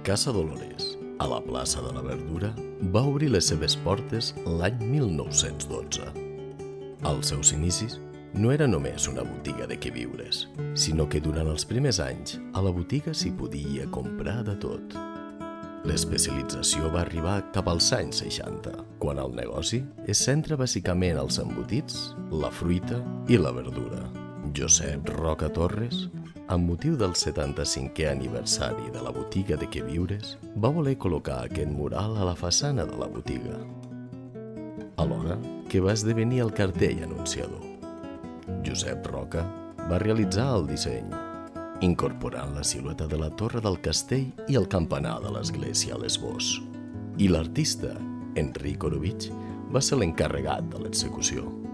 Casa Dolores, a la plaça de la Verdura, va obrir les seves portes l'any 1912. Als seus inicis, no era només una botiga de queviures, sinó que durant els primers anys a la botiga s'hi podia comprar de tot. L'especialització va arribar cap als anys 60, quan el negoci es centra bàsicament als embotits, la fruita i la verdura. Josep Roca Torres, amb motiu del 75è aniversari de la botiga de queviures, va voler col·locar aquest mural a la façana de la botiga, alhora que va esdevenir el cartell anunciador. Josep Roca va realitzar el disseny, incorporant la silueta de la torre del castell i el campanar de l'església a l'esbós. I l'artista, Enric Orovich, va ser l'encarregat de l'execució.